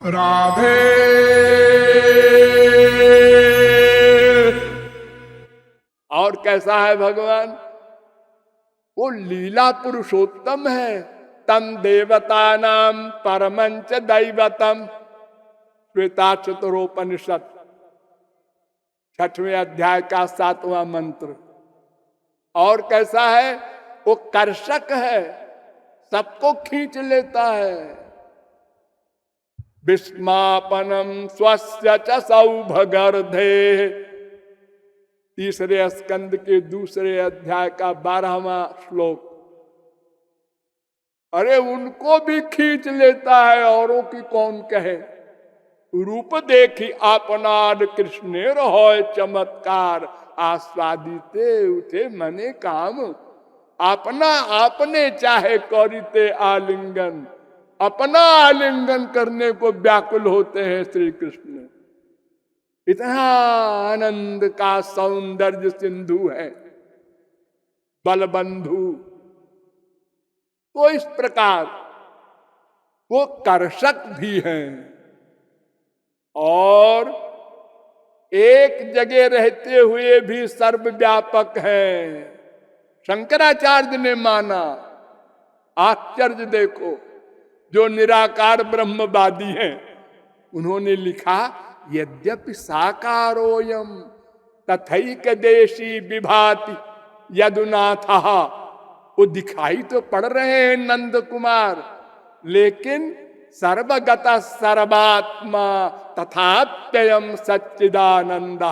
राधे। और कैसा है भगवान? वो लीला पुरुषोत्तम है। तम देवता नाम परमंच दैवतम। श्वेता चतुरोपनिषद 6वें अध्याय का 7वां मंत्र। और कैसा है? वो कर्षक है, सबको खींच लेता है। विस्मापनम स्वस्य च सौभगर्धे। तीसरे स्कंद के दूसरे अध्याय का 12वां श्लोक। अरे उनको भी खींच लेता है, औरों की कौन कहे। रूप देखी आपनाद कृष्णेर होय चमत्कार। आस्वादिते उठे मने काम। अपना आपने चाहे करिते आलिंगन। अपना आलिंगन करने को व्याकुल होते हैं श्री कृष्ण। इतना आनंद का सौंदर्य सिंधु है बलबंधु। तो इस प्रकार वो कर्षक भी हैं और एक जगह रहते हुए भी सर्वव्यापक हैं। शंकराचार्य ने माना। आश्चर्य देखो, जो निराकार ब्रह्मवादी हैं उन्होंने लिखा यद्यपि साकारोयम तथैक देशी विभाति यदुनाथ। वो दिखाई तो पड़ रहे हैं नंद कुमार, लेकिन सर्वगत सर्वात्मा तथाप्ययम सच्चिदानंद।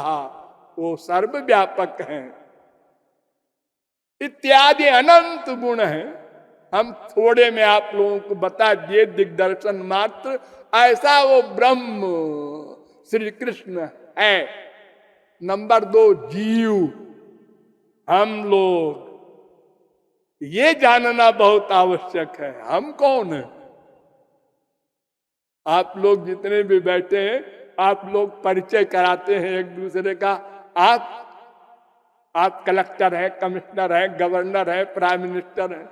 वो सर्वव्यापक हैं इत्यादि अनंत गुण हैं। हम थोड़े में आप लोगों को बता दिए दिग्दर्शन मात्र। ऐसा वो ब्रह्म श्री कृष्ण है। नंबर 2 जीव हम लोग, ये जानना बहुत आवश्यक है। हम कौन है? आप लोग जितने भी बैठे हैं, आप लोग परिचय कराते हैं एक दूसरे का। आप कलेक्टर हैं, कमिश्नर हैं, गवर्नर हैं, प्राइम मिनिस्टर हैं।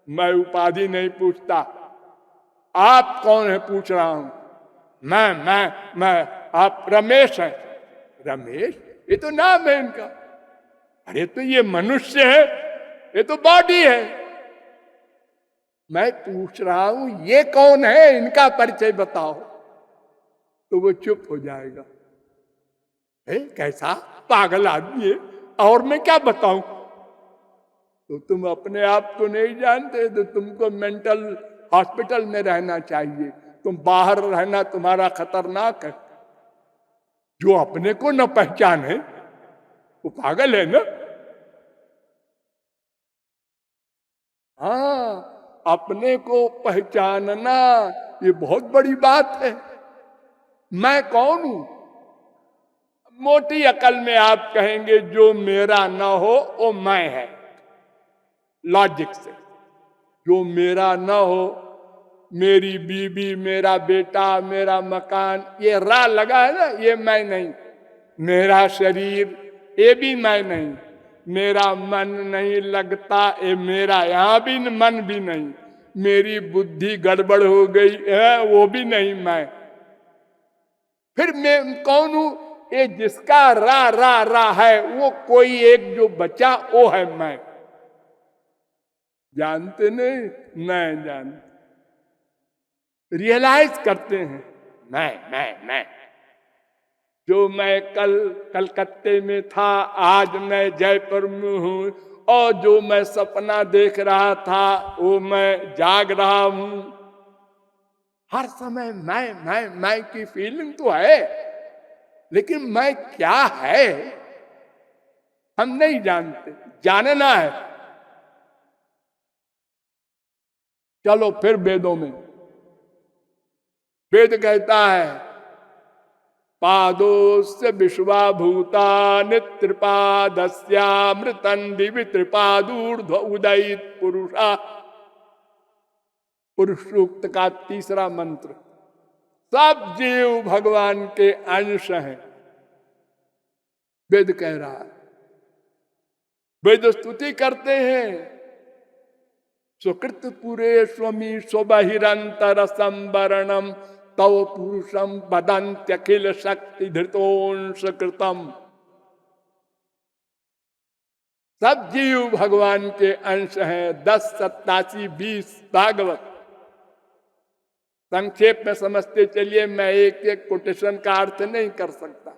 मैं उपाधि नहीं पूछता। आप कौन है पूछ रहा हूं। मैं आप रमेश हैं। रमेश ये तो नाम है इनका। अरे तो ये मनुष्य है, ये तो बॉडी है। मैं पूछ रहा हूं ये कौन है, इनका परिचय बताओ। तो वो चुप हो जाएगा। कैसा पागल आदमी है, और मैं क्या बताऊं। तो तुम अपने आप को नहीं जानते तो तुमको मेंटल हॉस्पिटल में रहना चाहिए। तुम बाहर रहना तुम्हारा खतरनाक है। जो अपने को न पहचाने वो पागल है ना। हाँ, अपने को पहचानना ये बहुत बड़ी बात है। मैं कौन हूं? मोटी अकल में आप कहेंगे जो मेरा न हो वो मैं है। लॉजिक से जो मेरा न हो, मेरी बीबी, मेरा बेटा, मेरा मकान, ये रा लगा है ना, ये मैं नहीं। मेरा शरीर, ये भी मैं नहीं। मेरा मन नहीं लगता, ये मेरा यहां भी मन भी नहीं। मेरी बुद्धि गड़बड़ हो गई है, वो भी नहीं मैं। फिर मैं कौन हूं? ये जिसका रा रा रा है वो कोई एक जो बचा वो है मैं। जानते नहीं जानते। रियलाइज करते हैं मैं। जो मैं कल कलकत्ते में था, आज मैं जयपुर में हूं। और जो मैं सपना देख रहा था वो मैं जाग रहा हूं। हर समय मैं की फीलिंग तो है, लेकिन मैं क्या है हम नहीं जानते। जानना है। चलो फिर वेदों में, वेद कहता है पादोस्य विश्वाभूता नित्रिपादस्यामृतन दिवि त्रिपादूर्ध्व उदयित पुरुषा। पुरुष सूक्त का 3रा मंत्र। सब जीव भगवान के अंश हैं, वेद कह रहा है। वेद स्तुति करते हैं सुकृत पुरे स्वमी स्वबहिरंतर संवरणम तव पुरुषम बदंत्यखिल शक्ति धृतोंश कृतम। सब जीव भगवान के अंश हैं। 10, 87, 20 भागवत। संक्षेप में समझते चलिए, मैं एक एक कोटेशन का अर्थ नहीं कर सकता।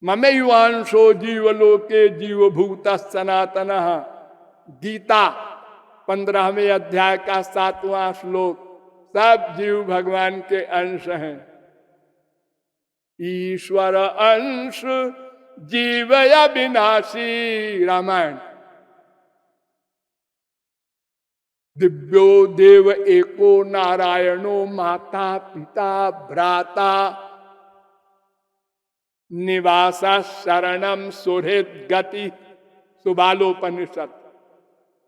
ममेयुवांशो जीवलोके जीवभूत सनातन। गीता 15वें अध्याय का 7वां श्लोक। सब जीव भगवान के अंश हैं। ईश्वर अंश जीवय विनाशी, रामायण। दिव्यो देव एको नारायणो माता पिता भ्राता निवासा शरणम सुहृद गति, सुबालोपनिषद।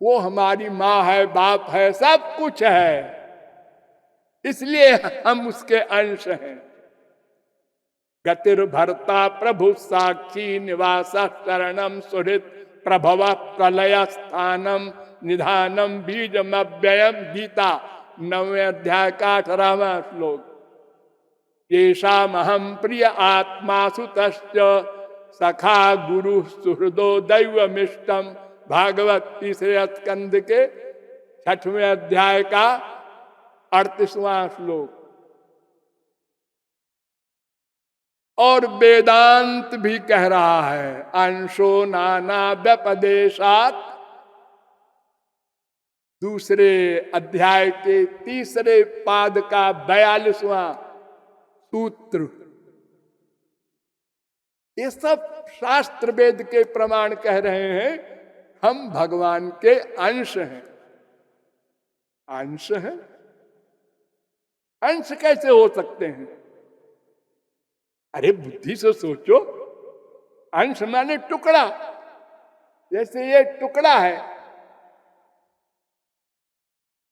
वो हमारी माँ है, बाप है, सब कुछ है, इसलिए हम उसके अंश हैं। गतिर्भर्ता प्रभु साक्षी निवासा शरणम सुहृद प्रभव प्रलय स्थानम निधानम बीजम अव्ययम। गीता 9वें अध्याय का 18वां श्लोक। येषामहं प्रिय आत्मा सुतश्च सखा गुरु सुहृदो दैवमिष्टम। भागवत 3 स्कंद के 6वें अध्याय का 38वां श्लोक। और वेदांत भी कह रहा है, अंशो नाना व्यपदेशात। दूसरे अध्याय के 3 पाद का 42वां सूत्र। ये सब शास्त्र वेद के प्रमाण कह रहे हैं, हम भगवान के अंश हैं। अंश हैं? अंश कैसे हो सकते हैं? अरे बुद्धि से सोचो। अंश माने टुकड़ा। जैसे ये टुकड़ा है,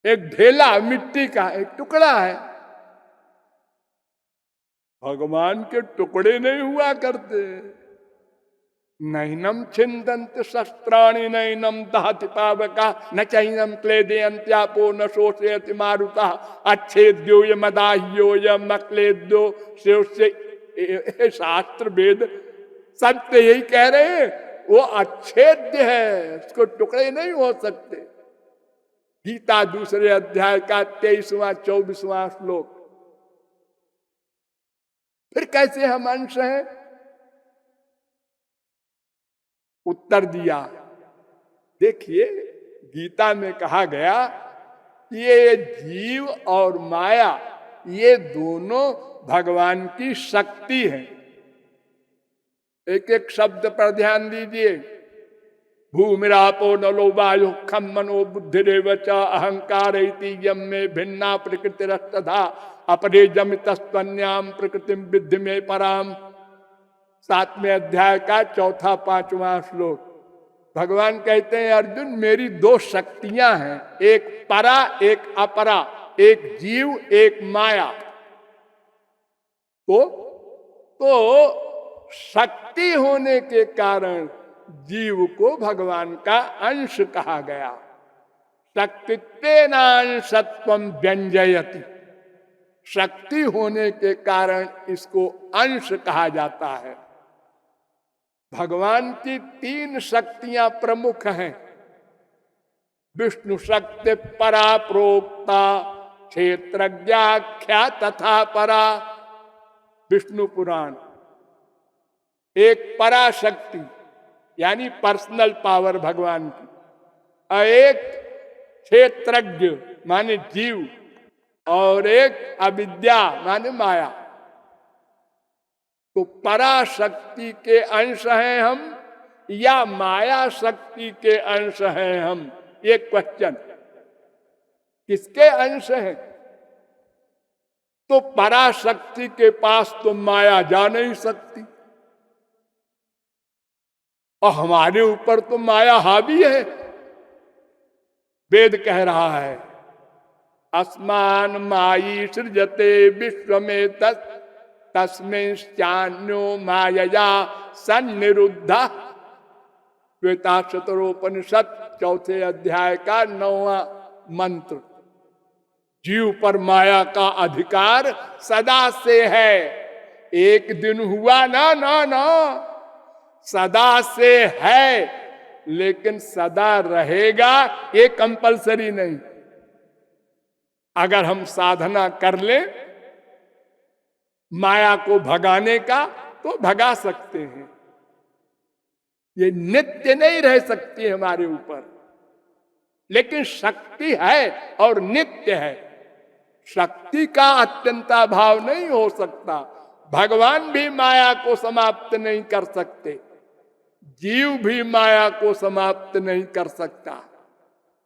एक ढेला मिट्टी का एक टुकड़ा है। भगवान के टुकड़े नहीं हुआ करते। नैनम छिंदंत शस्त्राणि नैनम दहति पावका न चैनम क्लेदयन्त्यापो न शोषयति मारुता अच्छेद्यो यमदाह्यो यमक्लेद्यो शेष। शास्त्र वेद सत्य यही कह रहे हैं, वो अच्छेद्य है, उसको टुकड़े नहीं हो सकते। गीता 2 अध्याय का 23वां 24वां श्लोक। फिर कैसे हम अंश हैं? उत्तर दिया, देखिए गीता में कहा गया कि ये जीव और माया ये दोनों भगवान की शक्ति है। एक एक शब्द पर ध्यान दीजिए। भूमिरापो नलो वायु खम मनो बुद्धिरेव च अहंकार इति यम में भिन्ना प्रकृतिरस्तधा अपरे जमितस्त्वन्याम प्रकृतिम विद्धि में पराम। 7वें अध्याय का 4, 5वां श्लोक। भगवान कहते हैं, अर्जुन मेरी 2 शक्तियां हैं, एक परा एक अपरा, एक जीव एक माया। तो शक्ति होने के कारण जीव को भगवान का अंश कहा गया। शक्तित्वेनांशत्वं व्यंजयति। शक्ति होने के कारण इसको अंश कहा जाता है। भगवान की 3 शक्तियां प्रमुख हैं। विष्णु शक्ति परा प्रोक्ता क्षेत्रज्ञाख्या तथा परा, विष्णु पुराण। एक पराशक्ति यानी पर्सनल पावर भगवान की, और एक क्षेत्रज्ञ माने जीव, और एक अविद्या माने माया। तो पराशक्ति के अंश हैं हम या माया शक्ति के अंश हैं हम? ये क्वेश्चन। किसके अंश हैं? तो पराशक्ति के पास तो माया जा नहीं सकती, और हमारे ऊपर तो माया हावी है। वेद कह रहा है, अस्मान मायी सृजते विश्व में तस्मिंश्चान्यो मायया सन्निरुद्धा। श्वेताक्षतरोपनिषद 4 अध्याय का 9वां मंत्र। जीव पर माया का अधिकार सदा से है। एक दिन हुआ ना ना ना, सदा से है, लेकिन सदा रहेगा ये कंपलसरी नहीं। अगर हम साधना कर ले माया को भगाने का तो भगा सकते हैं। ये नित्य नहीं रह सकती हमारे ऊपर, लेकिन शक्ति है और नित्य है। शक्ति का अत्यंताभाव नहीं हो सकता। भगवान भी माया को समाप्त नहीं कर सकते, जीव भी माया को समाप्त नहीं कर सकता,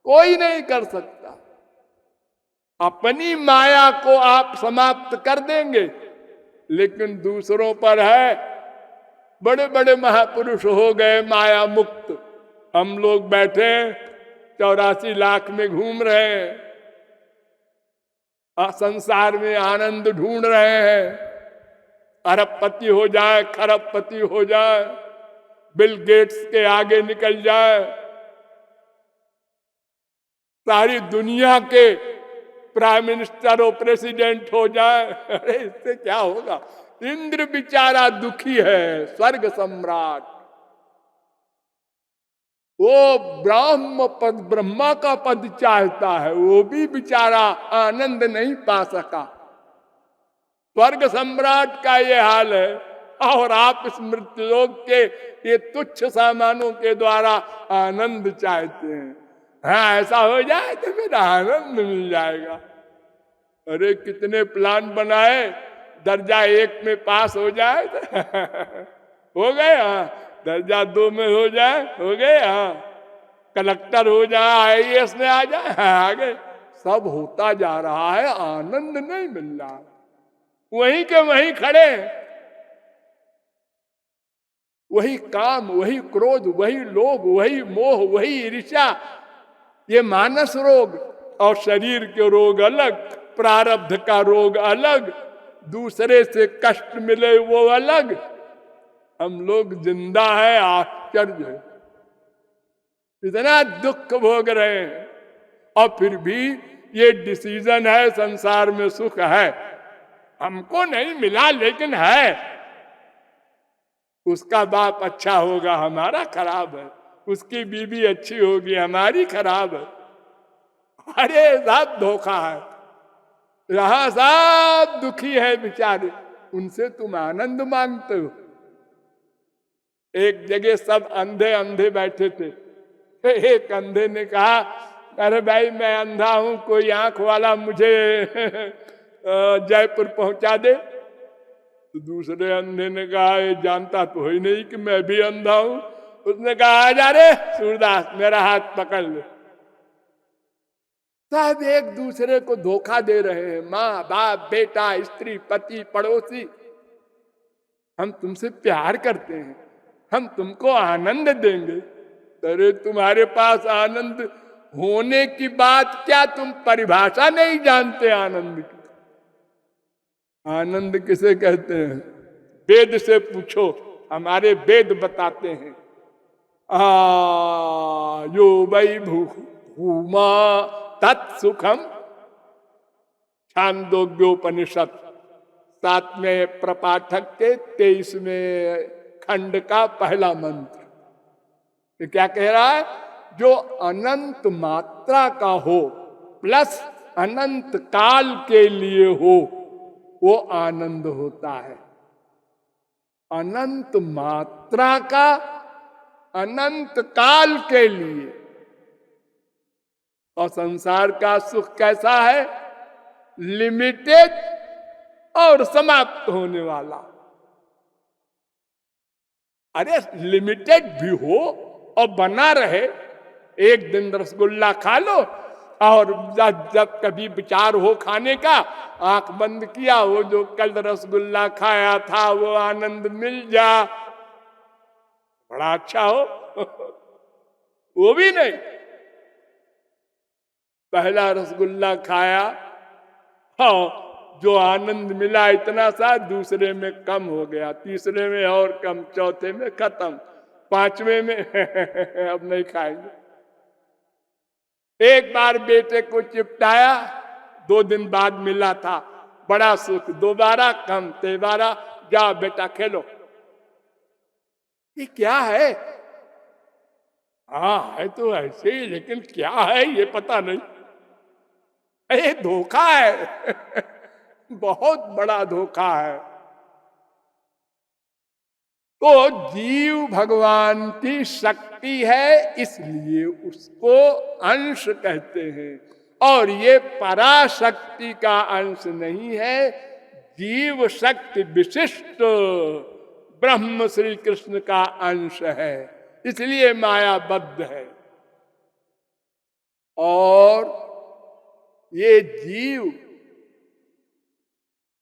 कोई नहीं कर सकता। अपनी माया को आप समाप्त कर देंगे, लेकिन दूसरों पर है। बड़े बड़े महापुरुष हो गए माया मुक्त, हम लोग बैठे 84 लाख में घूम रहे हैं, संसार में आनंद ढूंढ रहे हैं। अरबपति हो जाए, खरबपति हो जाए, बिल गेट्स के आगे निकल जाए, सारी दुनिया के प्राइम मिनिस्टर और प्रेसिडेंट हो जाए, अरे इससे क्या होगा? इंद्र बेचारा दुखी है, स्वर्ग सम्राट। वो ब्रह्म पद, ब्रह्मा का पद चाहता है, वो भी बेचारा आनंद नहीं पा सका। स्वर्ग सम्राट का ये हाल है, और आप इस मृत्युलोक के ये तुच्छ सामानों के द्वारा आनंद चाहते हैं। हाँ, ऐसा हो जाए तो फिर आनंद मिल जाएगा। अरे कितने प्लान बनाए, दर्जा 1 में पास हो जाए हो गए, हाँ, दर्जा 2 में हो जाए, हो गए, हाँ, कलेक्टर हो जाए, IAS में आ जाए, हाँ, आगे सब होता जा रहा है, आनंद नहीं मिल रहा। वहीं के वहीं खड़े, वही काम, वही क्रोध, वही लोभ, वही मोह, वही ईर्ष्या, ये मानस रोग। और शरीर के रोग अलग, प्रारब्ध का रोग अलग, दूसरे से कष्ट मिले वो अलग। हम लोग जिंदा है, आश्चर्य है, इतना दुख भोग रहे हैं, और फिर भी ये डिसीजन है संसार में सुख है। हमको नहीं मिला लेकिन है, उसका बाप अच्छा होगा, हमारा खराब है, उसकी बीवी अच्छी होगी, हमारी खराब है। अरे सब धोखा है, यहां सब दुखी है बेचारे, उनसे तुम आनंद मांगते हो। एक जगह सब अंधे अंधे बैठे थे, एक अंधे ने कहा, अरे भाई मैं अंधा हूं, कोई आंख वाला मुझे जयपुर पहुंचा दे। तो दूसरे अंधे ने कहा, ये जानता तो है नहीं कि मैं भी अंधा हूं। उसने कहा, आजा रे सूरदास, मेरा हाथ पकड़ ले। सब एक दूसरे को धोखा दे रहे हैं, माँ बाप, बेटा, स्त्री, पति, पड़ोसी। हम तुमसे प्यार करते हैं, हम तुमको आनंद देंगे। अरे तुम्हारे पास आनंद होने की बात क्या, तुम परिभाषा नहीं जानते आनंद की। आनंद किसे कहते हैं? वेद से पूछो, हमारे वेद बताते हैं। यो वै भूमा तत्सुखम, छांदोग्योपनिषद 7वें प्रपाठक के 23वें खंड का पहला मंत्र। ये क्या कह रहा है? जो अनंत मात्रा का हो प्लस अनंत काल के लिए हो, वो आनंद होता है। अनंत मात्रा का, अनंत काल के लिए। और संसार का सुख कैसा है? लिमिटेड और समाप्त होने वाला। अरे लिमिटेड भी हो और बना रहे। एक दिन रसगुल्ला खा लो, और जब कभी विचार हो खाने का, आंख बंद किया, वो जो कल रसगुल्ला खाया था वो आनंद मिल जा, बड़ा अच्छा हो। वो भी नहीं, पहला रसगुल्ला खाया, हाँ, जो आनंद मिला इतना सा, दूसरे में कम हो गया, तीसरे में और कम, चौथे में खत्म, 5वें में अब नहीं खाएंगे। एक बार बेटे को चिपटाया, 2 दिन बाद मिला था, बड़ा सुख, दोबारा कम तेबारा, जा बेटा खेलो। ये क्या है? हाँ है तो ऐसे ही, लेकिन क्या है ये पता नहीं। ये धोखा है बहुत बड़ा धोखा है। तो जीव भगवान की शक्ति है, इसलिए उसको अंश कहते हैं, और ये पराशक्ति का अंश नहीं है, जीव शक्ति विशिष्ट ब्रह्म श्री कृष्ण का अंश है, इसलिए मायाबद्ध है। और ये जीव,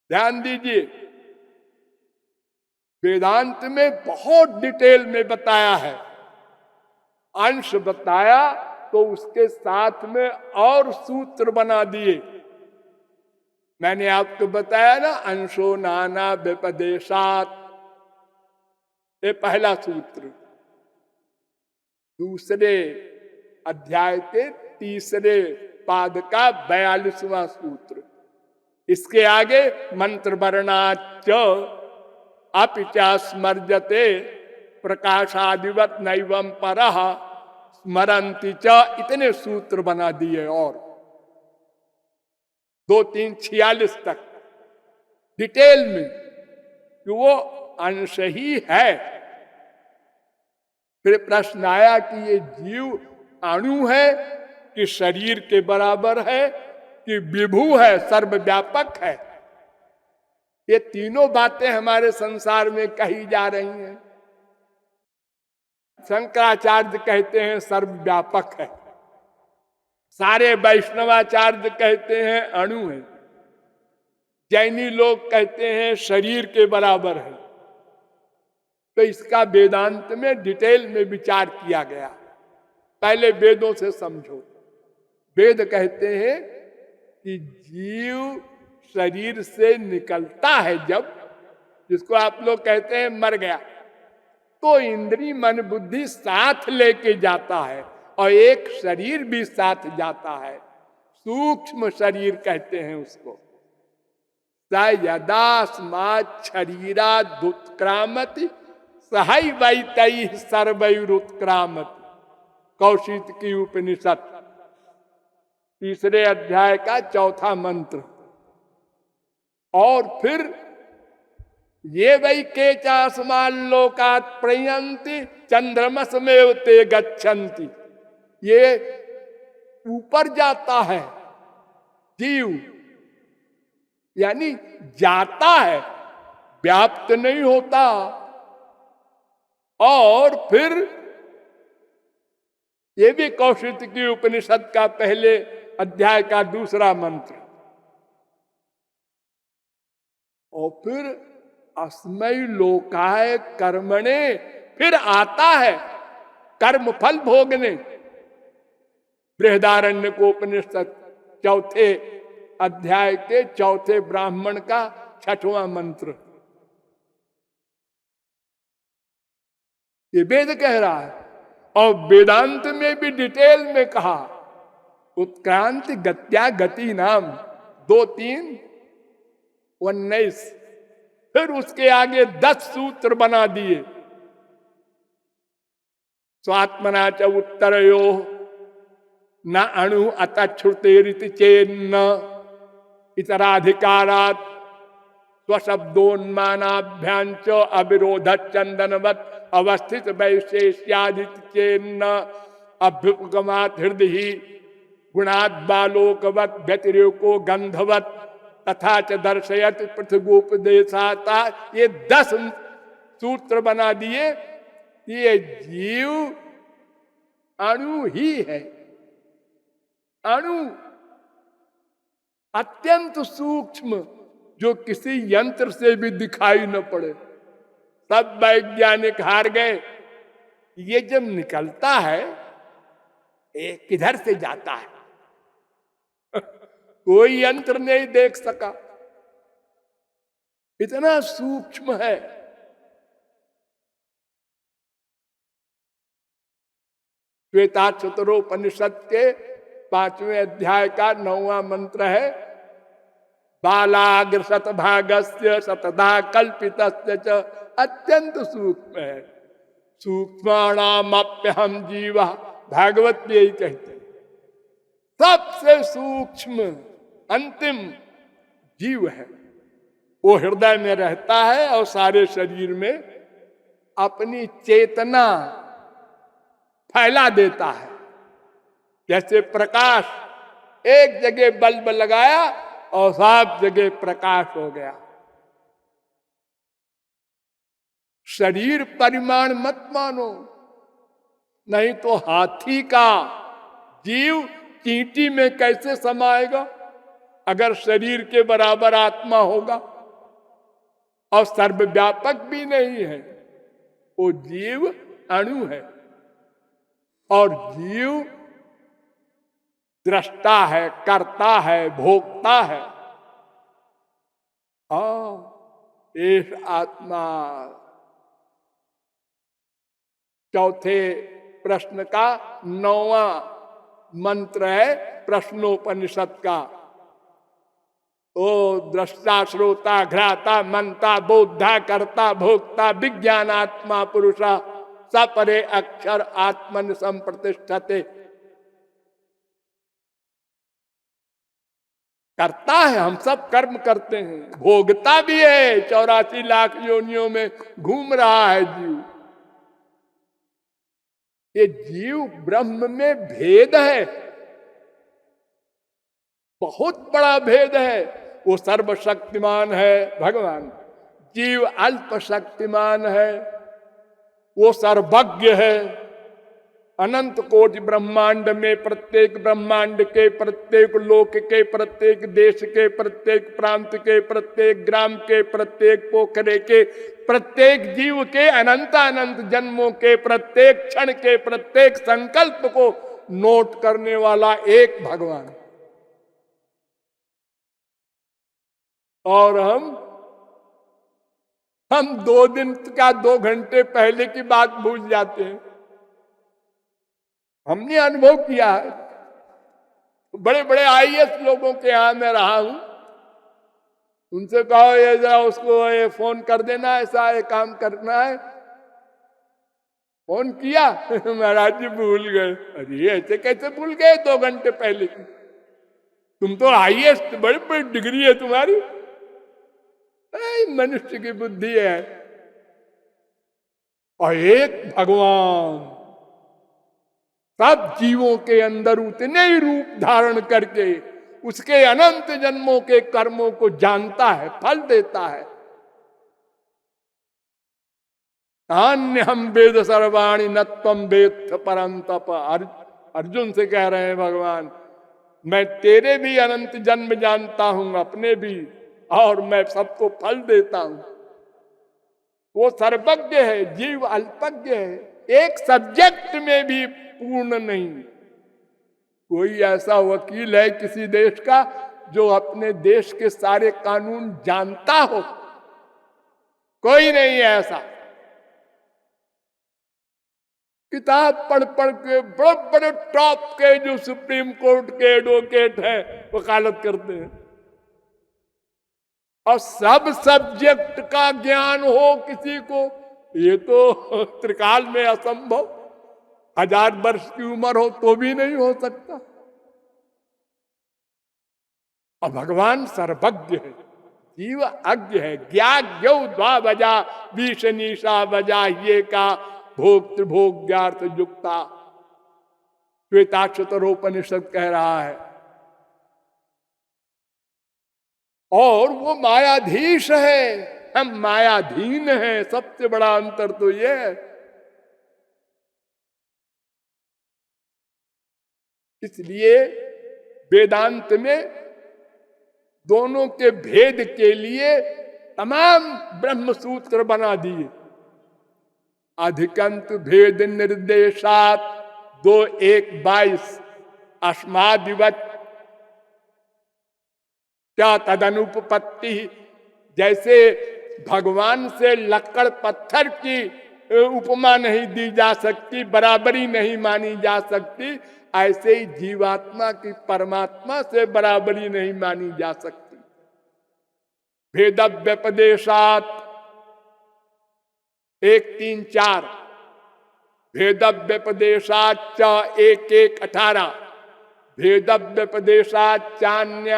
ध्यान दीजिए, वेदांत में बहुत डिटेल में बताया है। अंश बताया तो उसके साथ में और सूत्र बना दिए। मैंने आपको बताया ना, अंशो नाना व्यपदेशात, ये पहला सूत्र। दूसरे अध्याय के तीसरे पाद का 42वां सूत्र। इसके आगे मंत्र वर्णाच अपिचा स्मर्जते प्रकाशादिवत नैवम परः स्मरन्ति च, इतने सूत्र बना दिए। और 2, 3, 46 तक डिटेल में कि वो अंश ही है। फिर प्रश्न आया कि ये जीव अणु है कि शरीर के बराबर है कि विभू है, सर्वव्यापक है। ये तीनों बातें हमारे संसार में कही जा रही हैं। शंकराचार्य कहते हैं सर्वव्यापक है, सारे वैष्णवाचार्य कहते हैं अणु है, जैनी लोग कहते हैं शरीर के बराबर है। तो इसका वेदांत में डिटेल में विचार किया गया। पहले वेदों से समझो। वेद कहते हैं कि जीव शरीर से निकलता है जब, जिसको आप लोग कहते हैं मर गया, तो इंद्री मन बुद्धि साथ लेके जाता है, और एक शरीर भी साथ जाता है, सूक्ष्म शरीर कहते हैं उसको। स यदास्मात् शरीरादुत्क्रामति सहै वैतैः सर्वैरुत्क्रामति, कौशिक की उपनिषद 3 अध्याय का 4था मंत्र। और फिर ये वै के चास्मान लोकात् प्रयंति चंद्रमसमेव ते गच्छन्ति, ये ऊपर जाता है जीव, यानी जाता है, व्याप्त नहीं होता। और फिर ये भी कौशिक की उपनिषद का पहले अध्याय का 2रा मंत्र। और फिर अस्मै लोकाय कर्मणे, फिर आता है कर्म फल भोगने। बृहदारण्य को उपनिषद 4थे अध्याय के 4थे ब्राह्मण का 6वां मंत्र। ये वेद कह रहा है। और वेदांत में भी डिटेल में कहा, उत्क्रांति गत्या गति नाम 2, 3, 19। फिर उसके आगे 10 सूत्र बना दिए। स्वात्मना च उत्तरयो न अणु अतच्छ्रुतेरिति चेन्न इतराधिकारात् स्वशब्दोन्मानाभ्यांच अविरोध चंदनवत अवस्थित वैशेष्यादिति चेन्न अभ्युपगमात् हृदय गुणात् बालोकवत व्यतिरेको गंधवत तथा च दर्शयत पृथ्वोपदेशाता। ये 10 सूत्र बना दिए। ये जीव अणु ही है, अणु अत्यंत सूक्ष्म, जो किसी यंत्र से भी दिखाई न पड़े। सब वैज्ञानिक हार गए। ये जब निकलता है, ये किधर से जाता है कोई यंत्र नहीं देख सका, इतना सूक्ष्म है। श्वेता चतुरोपनिषद के 5वें अध्याय का 9वां मंत्र है, बालाग्र शतभागस्य शतधा कल्पितस्य च अत्यंत सूक्ष्म है। सूक्ष्माणामप्यहम जीवा, भागवत भी यही कहते हैं, सबसे सूक्ष्म अंतिम जीव है। वो हृदय में रहता है और सारे शरीर में अपनी चेतना फैला देता है। जैसे प्रकाश, एक जगह बल्ब लगाया और सब जगह प्रकाश हो गया। शरीर परिमाण मत मानो, नहीं तो हाथी का जीव चींटी में कैसे समाएगा अगर शरीर के बराबर आत्मा होगा। और सर्वव्यापक भी नहीं है, वो जीव अणु है। और जीव दृष्टा है, करता है, भोगता है। एष आत्मा। चौथे प्रश्न का 9वां मंत्र है प्रश्नोपनिषद का। ओ दृष्टा श्रोता घ्राता मनता बोधा करता भोक्ता विज्ञानात्मा पुरुषा सपरे अक्षर आत्मन संप्रतिष्ठते। करता है, हम सब कर्म करते हैं, भोगता भी है। 84 लाख योनियों में घूम रहा है जीव। ये जीव ब्रह्म में भेद है, बहुत बड़ा भेद है। वो सर्वशक्तिमान है भगवान, जीव अल्प शक्तिमान है। वो सर्वज्ञ है। अनंत कोटि ब्रह्मांड में प्रत्येक ब्रह्मांड के, प्रत्येक लोक के, प्रत्येक देश के, प्रत्येक प्रांत के, प्रत्येक ग्राम के, प्रत्येक पोखरे के, प्रत्येक जीव के, अनंत अनंत जन्मों के, प्रत्येक क्षण के, प्रत्येक संकल्प को नोट करने वाला एक भगवान। और हम 2 दिन का 2 घंटे पहले की बात भूल जाते हैं। हमने अनुभव किया है। बड़े बड़े आईएएस लोगों के यहां मैं रहा हूं, उनसे कहो ये जरा उसको ये फोन कर देना, ऐसा ये काम करना है। फोन किया महाराज जी भूल गए। अरे ऐसे कैसे भूल गए 2 घंटे पहले की? तुम तो आईएएस, बड़ी बड़ी डिग्री है तुम्हारी। मनुष्य की बुद्धि है। और एक भगवान सब जीवों के अंदर उतने ही रूप धारण करके उसके अनंत जन्मों के कर्मों को जानता है, फल देता है। अन्य हम वेद सर्वाणि न त्वं वेत्थ परं तप। अर्जुन से कह रहे हैं भगवान, मैं तेरे भी अनंत जन्म जानता हूं, अपने भी, और मैं सबको फल देता हूं। वो सर्वज्ञ है, जीव अल्पज्ञ है। एक सब्जेक्ट में भी पूर्ण नहीं। कोई ऐसा वकील है किसी देश का जो अपने देश के सारे कानून जानता हो? कोई नहीं है ऐसा। किताब पढ़ पढ़ के बड़े बड़े टॉप के जो सुप्रीम कोर्ट के एडवोकेट हैं वकालत करते हैं, और सब सब्जेक्ट का ज्ञान हो किसी को, ये तो त्रिकाल में असंभव। 1000 वर्ष की उम्र हो तो भी नहीं हो सकता। और भगवान सर्वज्ञ है, जीव अज्ञ है। ज्ञाज्ञ द्वा बजा विष निशा बजा ये का भोग भोग्यार्थ युक्ता। श्वेताक्षतरोपनिषद कह रहा है। और वो मायाधीश है, हम मायाधीन हैं। सबसे बड़ा अंतर तो ये है। इसलिए वेदांत में दोनों के भेद के लिए तमाम ब्रह्म सूत्र बना दिए। अधिकंत भेद निर्देशात 2:1-22 अस्मादिवत क्या तदनुपपत्ति। जैसे भगवान से लक्कड़ पत्थर की उपमा नहीं दी जा सकती, बराबरी नहीं मानी जा सकती, ऐसे ही जीवात्मा की परमात्मा से बराबरी नहीं मानी जा सकती। भेद व्यपदेशात 1-3-4, भेद व्यपदेशात 1-1-18, भेद व्यपदेशात चान्य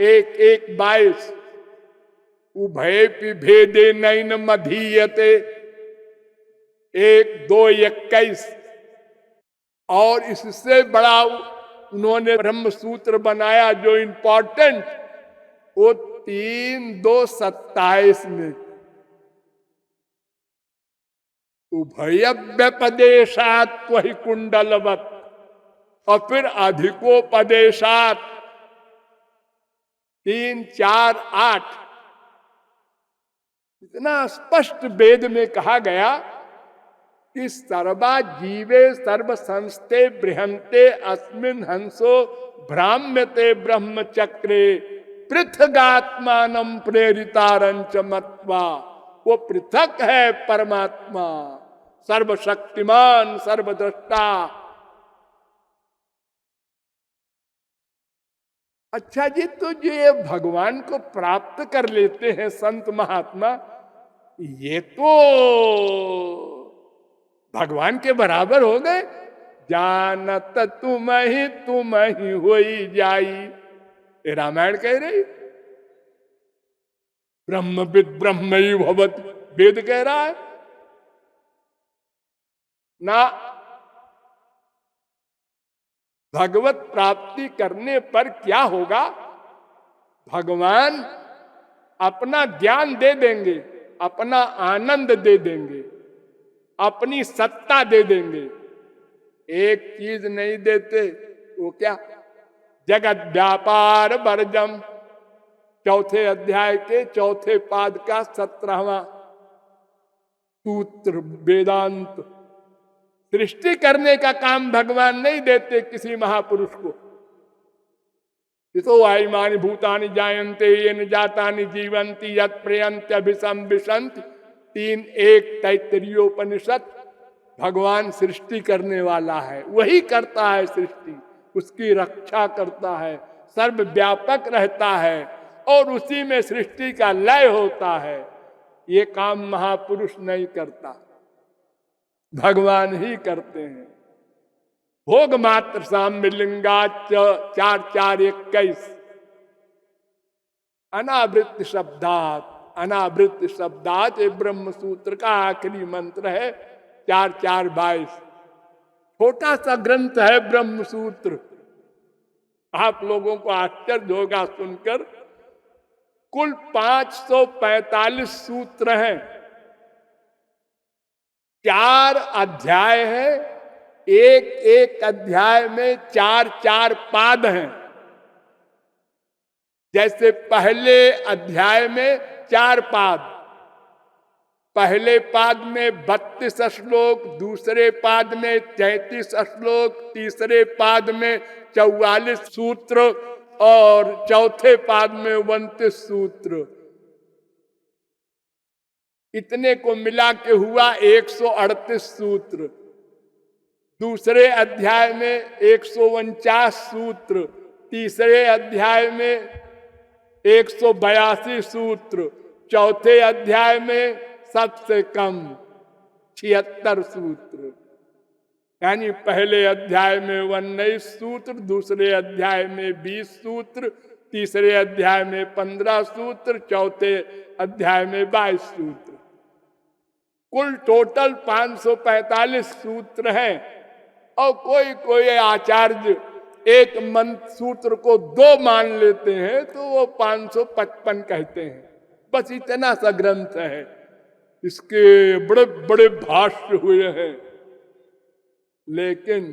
1-1-22, उभयपि भेदे नैन मधीयते 1-2-21। और इससे बड़ा उन्होंने ब्रह्म सूत्र बनाया जो इंपॉर्टेंट, वो 3-2-27 में, उभय व्यपदेशात वही कुंडलवत, और फिर अधिकोपदेशात 3-4-8। इतना स्पष्ट वेद में कहा गया कि सर्वा जीवे सर्व संस्ते बृहंते अस्मिन् हंसो भ्राम्यते ब्रह्मचक्रे पृथगात्मानं प्रेरितारंच मत्वा। वो पृथक है परमात्मा, सर्वशक्तिमान सर्वद्रष्टा। अच्छा जी, तो जो ये भगवान को प्राप्त कर लेते हैं संत महात्मा, ये तो भगवान के बराबर हो गए। जानत तुम ही होई जाई, ये रामायण कह रही। ब्रह्मविद ब्रह्मई भवति, वेद कह रहा है ना। भगवत प्राप्ति करने पर क्या होगा? भगवान अपना ज्ञान दे देंगे, अपना आनंद दे देंगे, अपनी सत्ता दे देंगे। एक चीज नहीं देते, वो क्या? जगत व्यापार वर्जम, चौथे अध्याय के चौथे पाद का 17वां सूत्र वेदांत। सृष्टि करने का काम भगवान नहीं देते किसी महापुरुष को। तो आईमानि भूतानि जायन्ते येन जातानि जीवन्ति यत् प्रयन्त्य अभिसम विशन्ति 3:1 तैत्तरीयोपनिषद। भगवान सृष्टि करने वाला है, वही करता है सृष्टि, उसकी रक्षा करता है, सर्वव्यापक रहता है और उसी में सृष्टि का लय होता है। ये काम महापुरुष नहीं करता, भगवान ही करते हैं। भोग मात्र साम्य लिंगाच 4-4-21। अनावृत्त शब्दात, अनावृत्त शब्दात ये ब्रह्म सूत्र का आखिरी मंत्र है। 4-4-22 छोटा सा ग्रंथ है ब्रह्म सूत्र। आप लोगों को आश्चर्य होगा सुनकर, कुल 545 सूत्र हैं, 4 अध्याय है, एक एक अध्याय में 4-4 पाद हैं। जैसे पहले अध्याय में 4 पाद, पहले पाद में 32 श्लोक, दूसरे पाद में 33 श्लोक, तीसरे पाद में 44 सूत्र और चौथे पाद में 29 सूत्र। इतने को मिला के हुआ 138 सूत्र। दूसरे अध्याय में 149 सूत्र, तीसरे अध्याय में 182 सूत्र, चौथे अध्याय में सबसे कम 76 सूत्र। यानी पहले अध्याय में 19 सूत्र, दूसरे अध्याय में 20 सूत्र, तीसरे अध्याय में 15 सूत्र, चौथे अध्याय में 22 सूत्र। कुल टोटल 545 सूत्र हैं। और कोई कोई आचार्य एक मंत्र सूत्र को 2 मान लेते हैं तो वो 555 कहते हैं। बस इतना सा ग्रंथ है। इसके बड़े बड़े भाष्य हुए हैं, लेकिन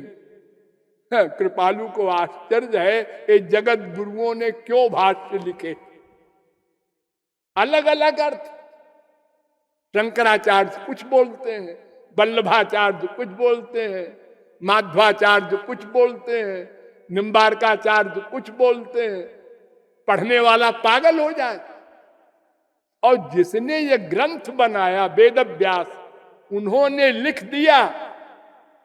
कृपालु को आश्चर्य है कि जगत गुरुओं ने क्यों भाष्य लिखे। अलग अलग अर्थ, शंकराचार्य कुछ बोलते हैं, वल्लभाचार्य कुछ बोलते हैं, माध्वाचार्य कुछ बोलते हैं, निम्बारकाचार्य कुछ बोलते हैं। पढ़ने वाला पागल हो जाए। और जिसने ये ग्रंथ बनाया वेद व्यास, उन्होंने लिख दिया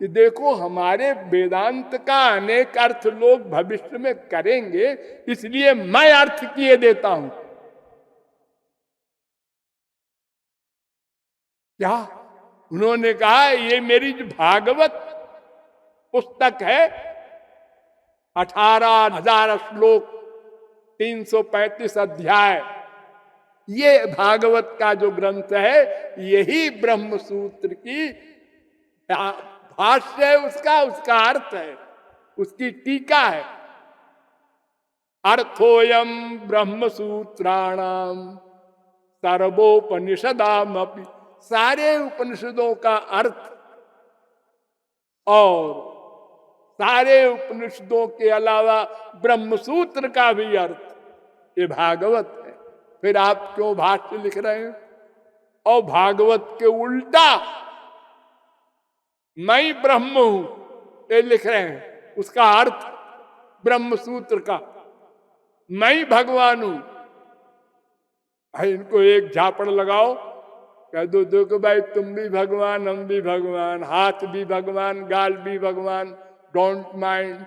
कि देखो हमारे वेदांत का अनेक अर्थ लोग भविष्य में करेंगे, इसलिए मैं अर्थ किए देता हूं। क्या? उन्होंने कहा ये मेरी जो भागवत पुस्तक है, 18,000 श्लोक, 335 अध्याय, ये भागवत का जो ग्रंथ है यही ब्रह्म सूत्र की भाष्य है, उसका अर्थ है, उसकी टीका है। अर्थोयम ब्रह्म सूत्राणाम सर्वोपनिषदाम अपि, सारे उपनिषदों का अर्थ और सारे उपनिषदों के अलावा ब्रह्म सूत्र का भी अर्थ ये भागवत है। फिर आप क्यों भाष्य लिख रहे हैं? और भागवत के उल्टा मैं ब्रह्म हूं ये लिख रहे हैं, उसका अर्थ ब्रह्म सूत्र का मैं भगवान हूं। इनको एक झापड़ लगाओ, कह दो देखो भाई तुम भी भगवान, हम भी भगवान, हाथ भी भगवान, गाल भी भगवान, डोंट माइंड।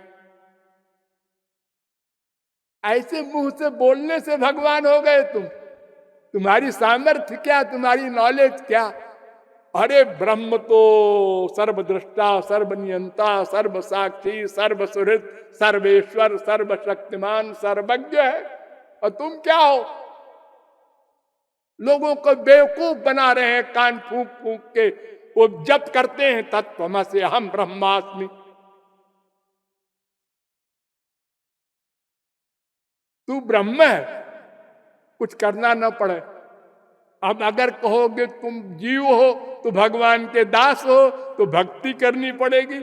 ऐसे मुंह से बोलने से भगवान हो गए तुम? तुम्हारी सामर्थ्य क्या, तुम्हारी नॉलेज क्या? अरे ब्रह्म तो सर्वदृष्टा, सर्वनियंता, सर्व साक्षी, सर्वसुहृत, सर्वेश्वर, सर्वशक्तिमान, सर्वज्ञ है। और तुम क्या हो? लोगों को बेवकूफ बना रहे हैं कान फूंक फूंक के। वो जप करते हैं तत्त्वमसि अहम ब्रह्मास्मि। तू ब्रह्म है, कुछ करना न पड़े। अब अगर कहोगे तुम जीव हो तो भगवान के दास हो तो भक्ति करनी पड़ेगी।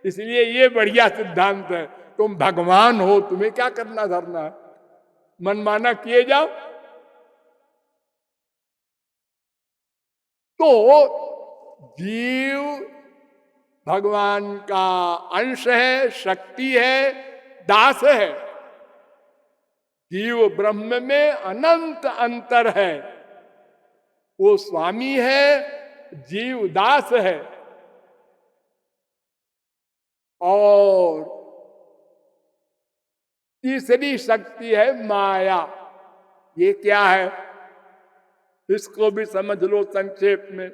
इसलिए ये बढ़िया सिद्धांत है, तुम भगवान हो, तुम्हें क्या करना धरना है, मनमाना किए जाओ। तो जीव भगवान का अंश है, शक्ति है, दास है। जीव ब्रह्म में अनंत अंतर है। वो स्वामी है, जीव दास है। और तीसरी शक्ति है माया। ये क्या है, इसको भी समझ लो संक्षेप में।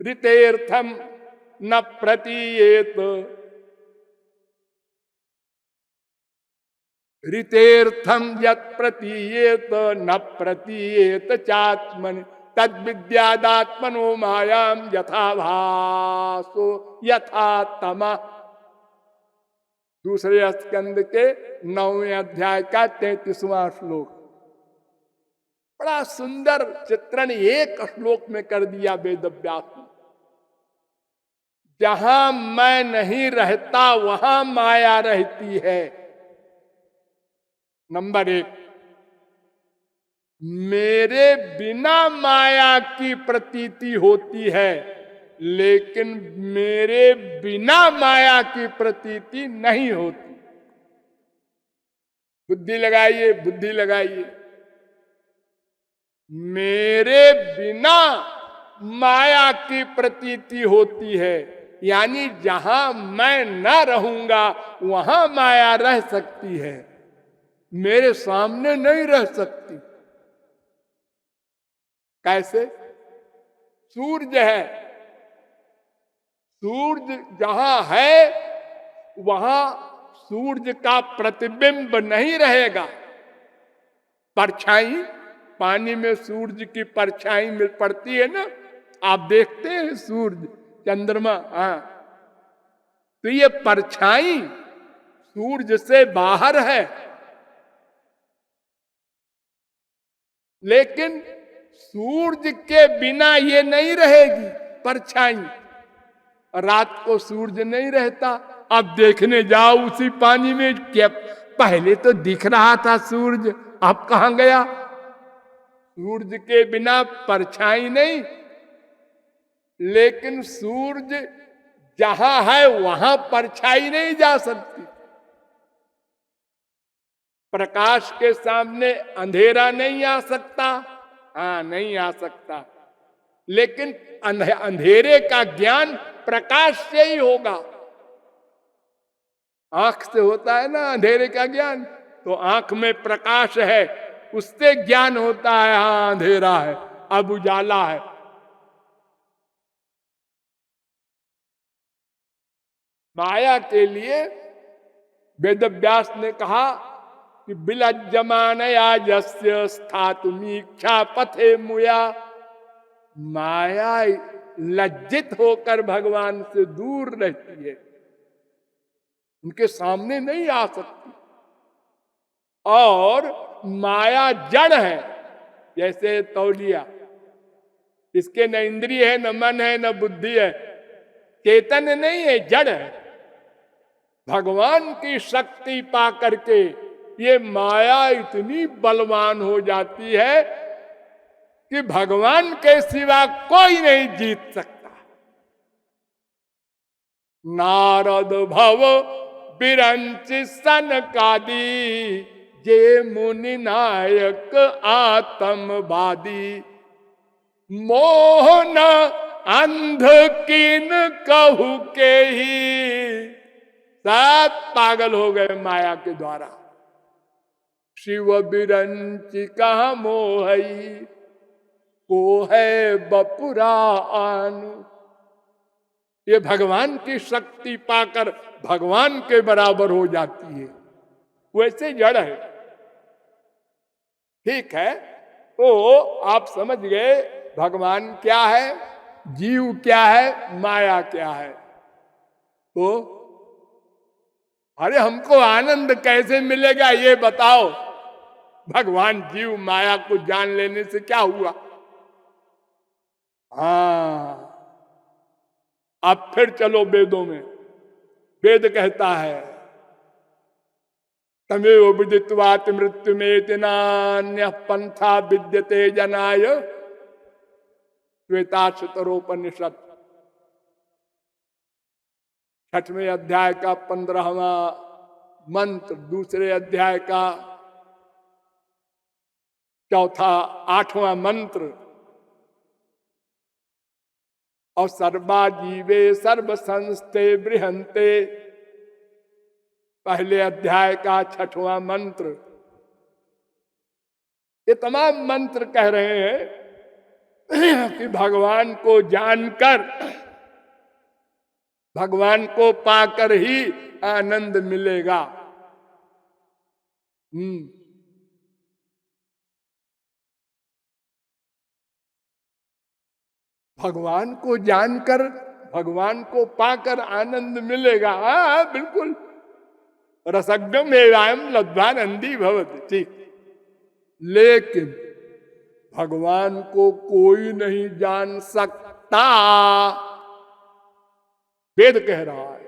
ऋतेर्थम न प्रतीयेत, ऋतेर्थम यत् प्रतीयेत न प्रतीयेत चात्मनि तद विद्यादात्मनो मायाम यथा भासो यथा तमा। दूसरे स्कंद के 9वें अध्याय का 33वां श्लोक। बड़ा सुंदर चित्रण एक श्लोक में कर दिया वेदव्यास ने। जहां मैं नहीं रहता वहां माया रहती है। नंबर 1, मेरे बिना माया की प्रतीति होती है, लेकिन मेरे बिना माया की प्रतीति नहीं होती। बुद्धि लगाइए, बुद्धि लगाइए। मेरे बिना माया की प्रतीति होती है, यानी जहां मैं न रहूंगा वहां माया रह सकती है, मेरे सामने नहीं रह सकती। कैसे? सूर्य है, सूर्य जहां है वहां सूर्य का प्रतिबिंब नहीं रहेगा। परछाई, पानी में सूर्य की परछाई मिल पड़ती है ना, आप देखते हैं सूर्य, चंद्रमा, हाँ, तो ये परछाई सूर्य से बाहर है। लेकिन सूर्य के बिना ये नहीं रहेगी परछाई। रात को सूर्य नहीं रहता, अब देखने जाओ उसी पानी में, क्या पहले तो दिख रहा था सूर्य, अब कहां गया? सूर्य के बिना परछाई नहीं। लेकिन सूर्य जहां है वहां परछाई नहीं जा सकती। प्रकाश के सामने अंधेरा नहीं आ सकता, हाँ नहीं आ सकता। लेकिन अंधेरे का ज्ञान प्रकाश से ही होगा। आंख से होता है ना अंधेरे का ज्ञान, तो आंख में प्रकाश है, उससे ज्ञान होता है हाँ अंधेरा है, अब उजाला है। माया के लिए वेद व्यास ने कहा कि बिलज्जमानया यस्य स्थातुमीक्षा पथे मुया। माया लज्जित होकर भगवान से दूर रहती है, उनके सामने नहीं आ सकती। और माया जड़ है, जैसे तौलिया, इसके न इंद्रिय है, न मन है, न बुद्धि है, चेतन नहीं है, जड़ है। भगवान की शक्ति पा करके ये माया इतनी बलवान हो जाती है कि भगवान के सिवा कोई नहीं जीत सकता। नारद भव बिरंच सनकादि जे मुनि नायक आत्मवादी। मोहन अंध किन कहू के ही, सब पागल हो गए माया के द्वारा। शिव बिरंच कहा मोहई, को है बपुरा आनु। ये भगवान की शक्ति पाकर भगवान के बराबर हो जाती है, वैसे जड़ है। ठीक है, तो आप समझ गए भगवान क्या है, जीव क्या है, माया क्या है। तो अरे हमको आनंद कैसे मिलेगा ये बताओ। भगवान जीव माया को जान लेने से क्या हुआ? हाँ, अब फिर चलो वेदों में। वेद कहता है तमेव विदित्वात् मृत्युमेति नान्यः पंथा विद्यते जनाय। श्वेताश्वतरोपनिषद 6वें अध्याय का 15वां मंत्र, दूसरे अध्याय का 8वां मंत्र। और सर्वा जीवे सर्व संस्थे बृहंते, पहले अध्याय का 6वां मंत्र। ये तमाम मंत्र कह रहे हैं कि भगवान को जानकर, भगवान को पाकर ही आनंद मिलेगा। भगवान को जानकर, भगवान को पाकर आनंद मिलेगा। हाँ बिल्कुल, रसज्ञम एवं लब्धानंदी भवति। ठीक, लेकिन भगवान को कोई नहीं जान सकता। वेद कह रहा है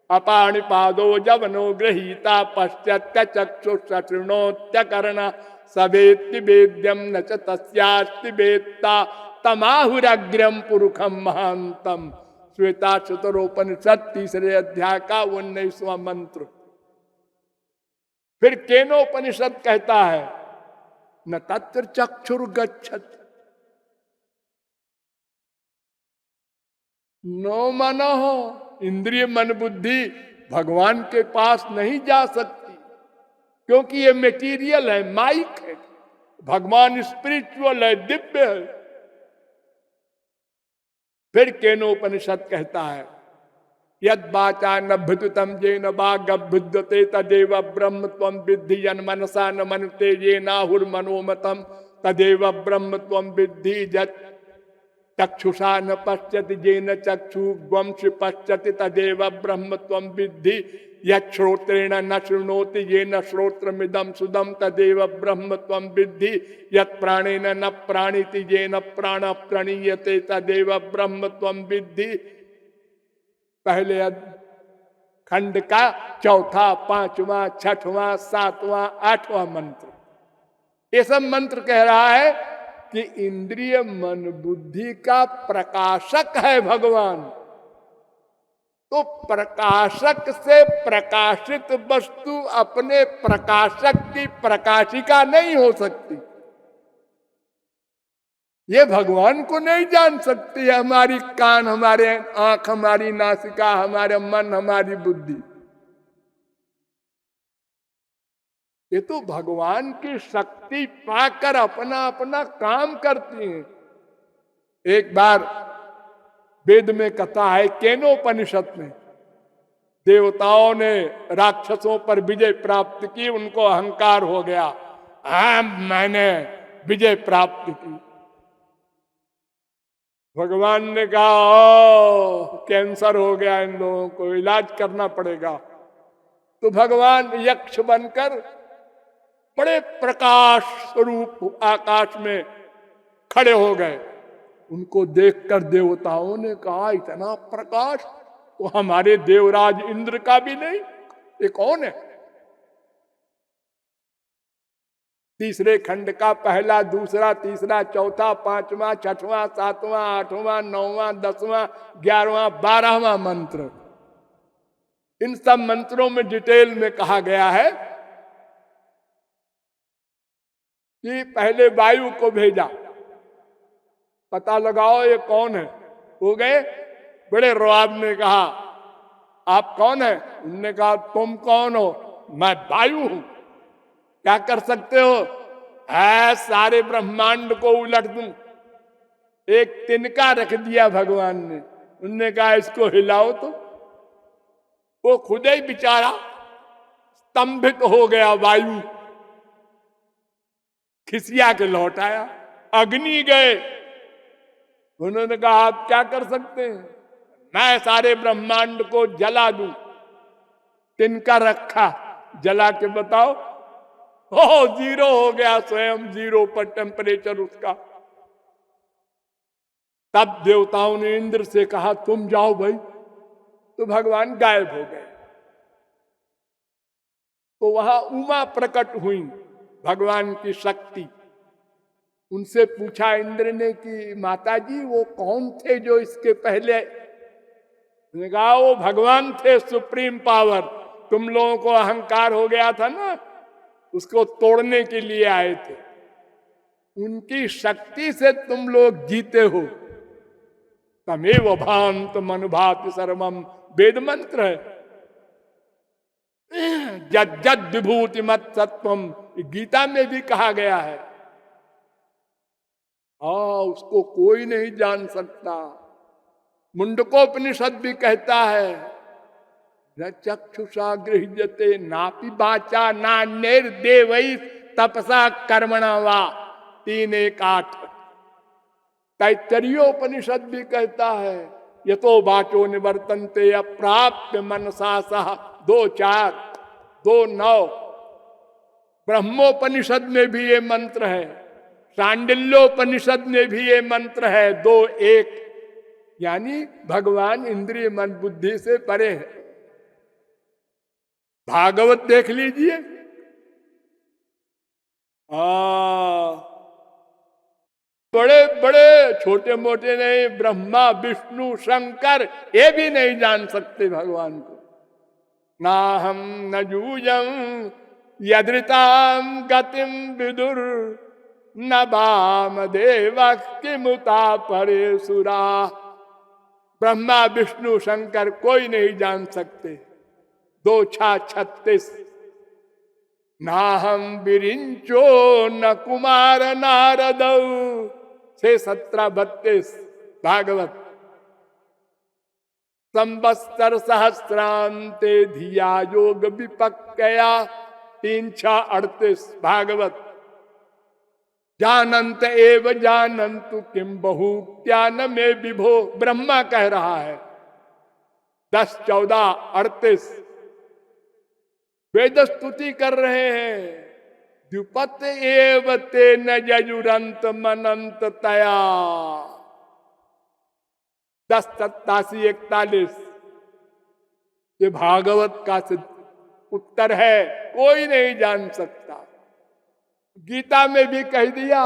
अपाणिपादो जवनो गृहीता पश्चात्य चक्षुषृणोत्य कर्ण सवेत्ति वेद्यम न च तस्यास्ति वेत्ता तमाहुरग्रम पुरुषम महांतम। श्वेताश्वतरोपनिषद 3 अध्याय का 19वां मंत्र। फिर केनोपनिषद कहता है न तत्र चक्षुर्गच्छति नो मनः। इंद्रिय मन बुद्धि भगवान के पास नहीं जा सकती, क्योंकि ये मेटीरियल है, माइक है। भगवान स्पिरिचुअल है, दिव्य है। फिर केनोपनिषद कहता है यद वाचा न भृतम जेन वागभुद्यते तदेव ब्रह्म त्वं विद्धि यन मनसा न मनते ये नाहुर्मनोमतम तदेव ब्रह्म त्वं विद्धि। जत चक्षुषा न पश्यति येन चक्षुर्वंश पश्यति तदेव ब्रह्म त्वं विद्धि। यश्रोत्रेण न शृणोति येन श्रोत्रमिदं सुदं तदेव ब्रह्म त्वं विद्धि। यत् प्राणेन न प्राणिति येन प्राण प्रणीयते तदेव ब्रह्म त्वं विद्धि। पहले खंड का 4था, 5वां, 6वां, 7वां, 8वां मंत्र। ये सब मंत्र कह रहा है कि इंद्रिय मन बुद्धि का प्रकाशक है भगवान। तो प्रकाशक से प्रकाशित वस्तु अपने प्रकाशक की प्रकाशिका नहीं हो सकती। ये भगवान को नहीं जान सकती है हमारी कान, हमारे आंख, हमारी नासिका, हमारे मन, हमारी बुद्धि। ये तो भगवान की शक्ति पाकर अपना अपना काम करती हैं। एक बार वेद में कथा है केनोपनिषद में देवताओं ने राक्षसों पर विजय प्राप्त की, उनको अहंकार हो गया, हाँ मैंने विजय प्राप्त की। भगवान ने कहा ओ कैंसर हो गया, इन लोगों को इलाज करना पड़ेगा। तो भगवान यक्ष बनकर बड़े प्रकाश स्वरूप आकाश में खड़े हो गए। उनको देखकर देवताओं ने कहा इतना प्रकाश तो हमारे देवराज इंद्र का भी नहीं, ये कौन है? तीसरे खंड का पहला, दूसरा, तीसरा, चौथा, पांचवा, छठवां, सातवां, आठवां, नौवां, 10वां, 11वां, 12वां मंत्र, इन सब मंत्रों में डिटेल में कहा गया है कि पहले वायु को भेजा, पता लगाओ ये कौन है। हो गए, बड़े रुआब ने कहा आप कौन है? उन्होंने कहा तुम कौन हो? मैं वायु हूं। क्या कर सकते हो? सारे ब्रह्मांड को उलट दूं। एक तिनका रख दिया भगवान ने, उनने कहा इसको हिलाओ तो वो खुद ही बेचारा स्तंभित हो गया। वायु खिसिया के लौट आया। अग्नि गए, उन्होंने कहा आप क्या कर सकते हैं? मैं सारे ब्रह्मांड को जला दूं। तिनका रखा, जला के बताओ, ओ जीरो हो गया, स्वयं जीरो पर टेम्परेचर उसका। तब देवताओं ने इंद्र से कहा तुम जाओ भाई, तो भगवान गायब हो गए। तो वहां उमा प्रकट हुई, भगवान की शक्ति। उनसे पूछा इंद्र ने कि माता जी वो कौन थे जो इसके पहले? उन्होंने कहा वो भगवान थे, सुप्रीम पावर। तुम लोगों को अहंकार हो गया था ना, उसको तोड़ने के लिए आए थे। उनकी शक्ति से तुम लोग जीते हो। तमेव भांत मनुभाति सर्वम, वेद मंत्र है। जद जद विभूति मत सत्वम, गीता में भी कहा गया है। उसको कोई नहीं जान सकता। मुंडकोपनिषद भी कहता है न चक्षुषा गृह्यते नापि वाचा ना निर्देवै तपसा कर्मणा वा, 3:1-8। तैत्तरीयोपनिषद भी कहता है यतो वाचो निवर्तन्ते अप्राप्य मनसा सह, 2:4, 2:9। ब्रह्मोपनिषद में भी ये मंत्र है, सांडिल्योपनिषद में भी ये मंत्र है, 2:1। यानी भगवान इंद्रिय मन बुद्धि से परे है। भागवत देख लीजिए, बड़े बड़े छोटे मोटे नहीं, ब्रह्मा विष्णु शंकर ये भी नहीं जान सकते भगवान को। ना हम न जूजम यदृताम गतिम विदुर न बाम देव किमुता परे सुरा। ब्रह्मा विष्णु शंकर कोई नहीं जान सकते। 2:36। ना हम बिरिंचो न कुमार नारद, 6:17-32 भागवत। संवत्सर सहस्रांते धिया योग विपक्कया, 3:6-38 भागवत। जानंत एव जानंतु किम बहुक्त्यान में विभो, ब्रह्मा कह रहा है, 10:14-38 वेद स्तुति कर रहे हैं। द्युपत एव ते न जजुरंत मनंत तया, 10:87-41 ये भागवत का उत्तर है, कोई नहीं जान सकता। गीता में भी कह दिया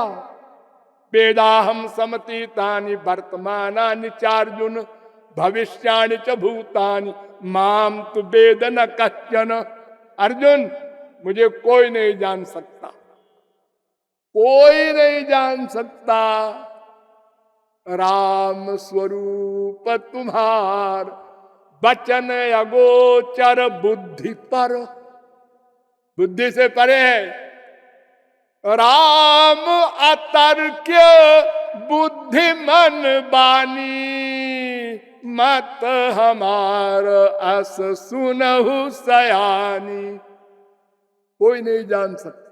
वेदाहम समतीतानि वर्तमानानि चार्जुन भविष्याणि च भूतानि माम तु वेद न कश्चन। अर्जुन मुझे कोई नहीं जान सकता, कोई नहीं जान सकता। राम स्वरूप तुम्हार वचन अगोचर बुद्धि पर, बुद्धि से परे है। राम अतर्क्य बुद्धि मन बानी, मत हमार अस सुनहु सयानी। कोई नहीं जान सकता।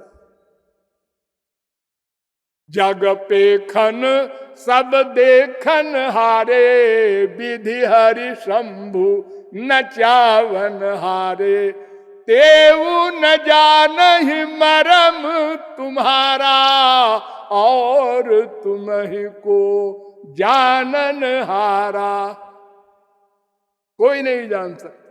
जग पेखन सब देखन हारे, विधि हरि शंभु न चावन हारे। तेऊ न जानहि मरम तुम्हारा, और तुम ही को जानन हारा। कोई नहीं जान सकता।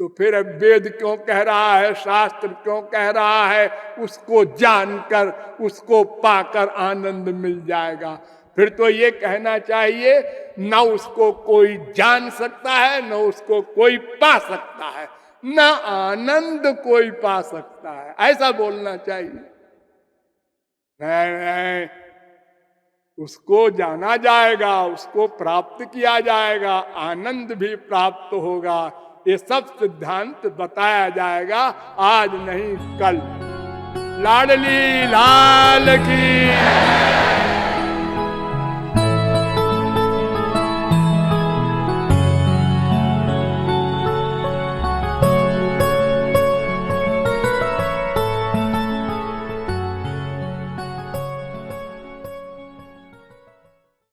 तो फिर अब वेद क्यों कह रहा है, शास्त्र क्यों कह रहा है, उसको जानकर उसको पाकर आनंद मिल जाएगा। फिर तो ये कहना चाहिए न उसको कोई जान सकता है, न उसको कोई पा सकता है, न आनंद कोई पा सकता है, ऐसा बोलना चाहिए। नहीं नहीं, उसको जाना जाएगा, उसको प्राप्त किया जाएगा, आनंद भी प्राप्त होगा। ये सब सिद्धांत बताया जाएगा, आज नहीं कल। लाडली लाल की